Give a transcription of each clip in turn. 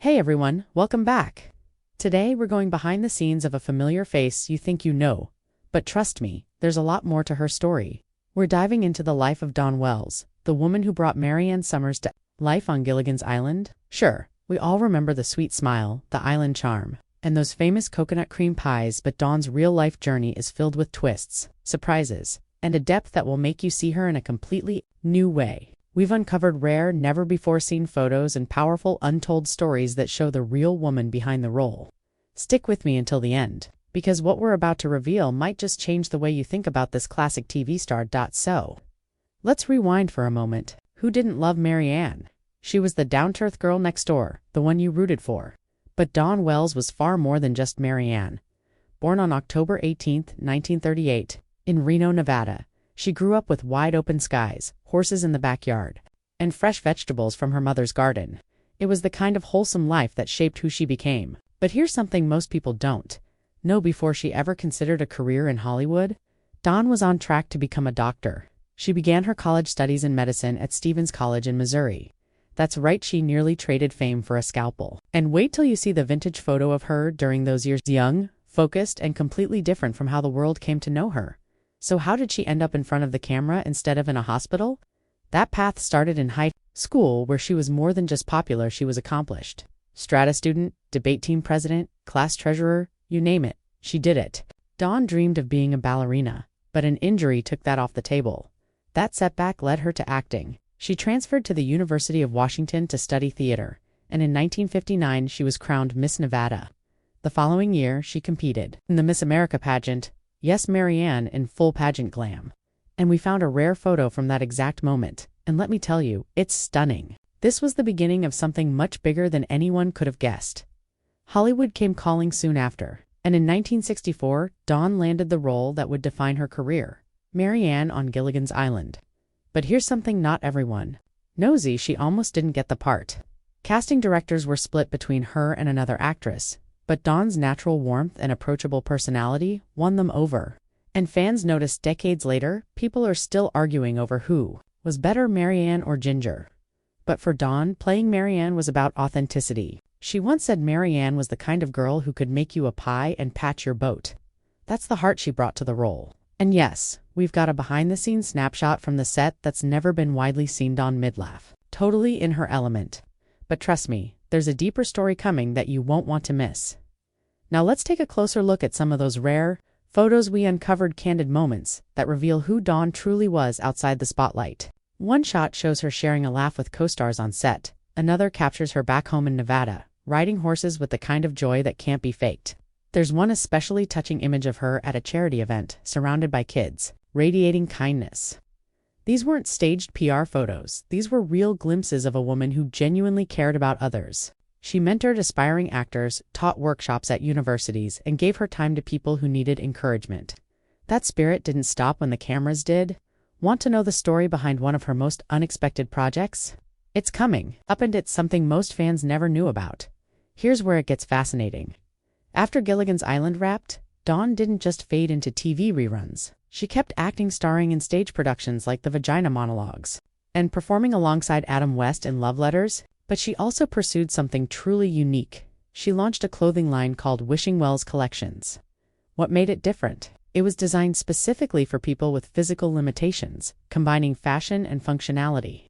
Hey everyone, welcome back. Today we're going behind the scenes of a familiar face you think you know, but trust me, there's a lot more to her story. We're diving into the life of Dawn Wells, the woman who brought Marianne Summers to life on Gilligan's Island. Sure, we all remember the sweet smile, the island charm, and those famous coconut cream pies, but Dawn's real-life journey is filled with twists, surprises, and a depth that will make you see her in a completely new way. We've uncovered rare, never-before-seen photos and powerful, untold stories that show the real woman behind the role. Stick with me until the end, because what we're about to reveal might just change the way you think about this classic TV star. So, let's rewind for a moment. Who didn't love Marianne? She was the down-to-earth girl next door, the one you rooted for. But Dawn Wells was far more than just Marianne. Born on October 18, 1938, in Reno, Nevada, she grew up with wide-open skies, horses in the backyard, and fresh vegetables from her mother's garden. It was the kind of wholesome life that shaped who she became. But here's something most people don't know. Before she ever considered a career in Hollywood, Dawn was on track to become a doctor. She began her college studies in medicine at Stevens College in Missouri. That's right, she nearly traded fame for a scalpel. And wait till you see the vintage photo of her during those years, young, focused, and completely different from how the world came to know her. So how did she end up in front of the camera instead of in a hospital? That path started in high school, where she was more than just popular, she was accomplished. Strata student, debate team president, class treasurer, you name it, she did it. Dawn dreamed of being a ballerina, but an injury took that off the table. That setback led her to acting. She transferred to the University of Washington to study theater, and in 1959 she was crowned Miss Nevada. The following year, she competed in the Miss America pageant. Yes, Marianne in full pageant glam. And we found a rare photo from that exact moment, and let me tell you, it's stunning. This was the beginning of something much bigger than anyone could have guessed. Hollywood came calling soon after, and in 1964, Dawn landed the role that would define her career, Marianne on Gilligan's Island. But here's something not everyone knows: she almost didn't get the part. Casting directors were split between her and another actress, but Dawn's natural warmth and approachable personality won them over. And fans noticed decades later, people are still arguing over who was better, Marianne or Ginger. But for Dawn, playing Marianne was about authenticity. She once said Marianne was the kind of girl who could make you a pie and patch your boat. That's the heart she brought to the role. And yes, we've got a behind-the-scenes snapshot from the set that's never been widely seen. Dawn mid-laugh, totally in her element. But trust me, there's a deeper story coming that you won't want to miss. Now let's take a closer look at some of those rare photos we uncovered, candid moments that reveal who Dawn truly was outside the spotlight. One shot shows her sharing a laugh with co-stars on set. Another captures her back home in Nevada, riding horses with the kind of joy that can't be faked. There's one especially touching image of her at a charity event, surrounded by kids, radiating kindness. These weren't staged PR photos. These were real glimpses of a woman who genuinely cared about others. She mentored aspiring actors, taught workshops at universities, and gave her time to people who needed encouragement. That spirit didn't stop when the cameras did. Want to know the story behind one of her most unexpected projects? It's coming up, and it's something most fans never knew about. Here's where it gets fascinating. After Gilligan's Island wrapped, Dawn didn't just fade into TV reruns. She kept acting, starring in stage productions like The Vagina Monologues, and performing alongside Adam West in Love Letters. But she also pursued something truly unique. She launched a clothing line called Wishing Wells Collections. What made it different? It was designed specifically for people with physical limitations, combining fashion and functionality.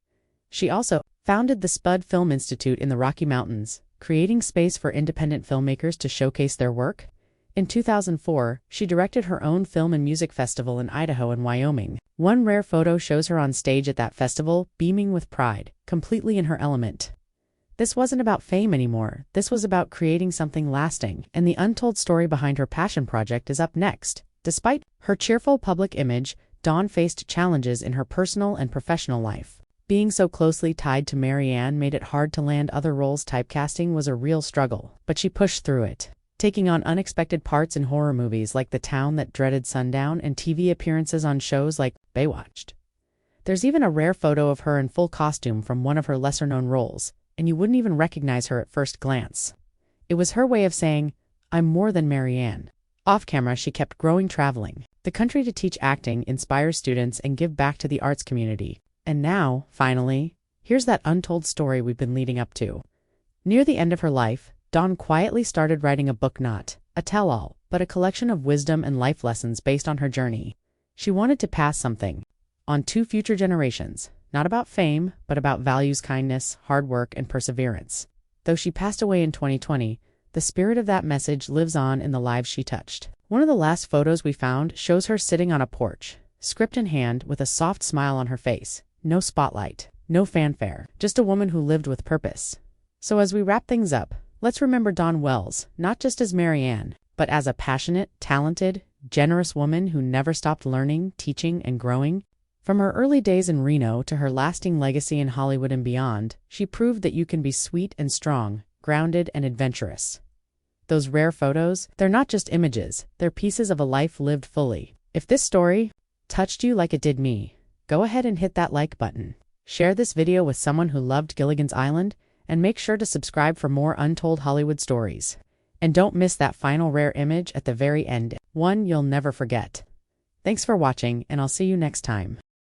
She also founded the Spud Film Institute in the Rocky Mountains, creating space for independent filmmakers to showcase their work. In 2004, she directed her own film and music festival in Idaho and Wyoming. One rare photo shows her on stage at that festival, beaming with pride, completely in her element. This wasn't about fame anymore. This was about creating something lasting, and the untold story behind her passion project is up next. Despite her cheerful public image, Dawn faced challenges in her personal and professional life. Being so closely tied to Marianne made it hard to land other roles. Typecasting was a real struggle, but she pushed through it, taking on unexpected parts in horror movies like The Town That Dreaded Sundown and TV appearances on shows like Baywatch. There's even a rare photo of her in full costume from one of her lesser-known roles, and you wouldn't even recognize her at first glance. It was her way of saying, "I'm more than Marianne." Off camera, she kept growing, traveling the country to teach acting, inspire students, and give back to the arts community. And now, finally, here's that untold story we've been leading up to. Near the end of her life, Dawn quietly started writing a book, not a tell-all, but a collection of wisdom and life lessons based on her journey. She wanted to pass something on to future generations, not about fame, but about values, kindness, hard work, and perseverance. Though she passed away in 2020, the spirit of that message lives on in the lives she touched. One of the last photos we found shows her sitting on a porch, script in hand, with a soft smile on her face. No spotlight, no fanfare, just a woman who lived with purpose. So as we wrap things up, let's remember Dawn Wells, not just as Mary Ann, but as a passionate, talented, generous woman who never stopped learning, teaching, and growing. From her early days in Reno to her lasting legacy in Hollywood and beyond, she proved that you can be sweet and strong, grounded and adventurous. Those rare photos, they're not just images, they're pieces of a life lived fully. If this story touched you like it did me, go ahead and hit that like button. Share this video with someone who loved Gilligan's Island, and make sure to subscribe for more untold Hollywood stories. And don't miss that final rare image at the very end, one you'll never forget. Thanks for watching, and I'll see you next time.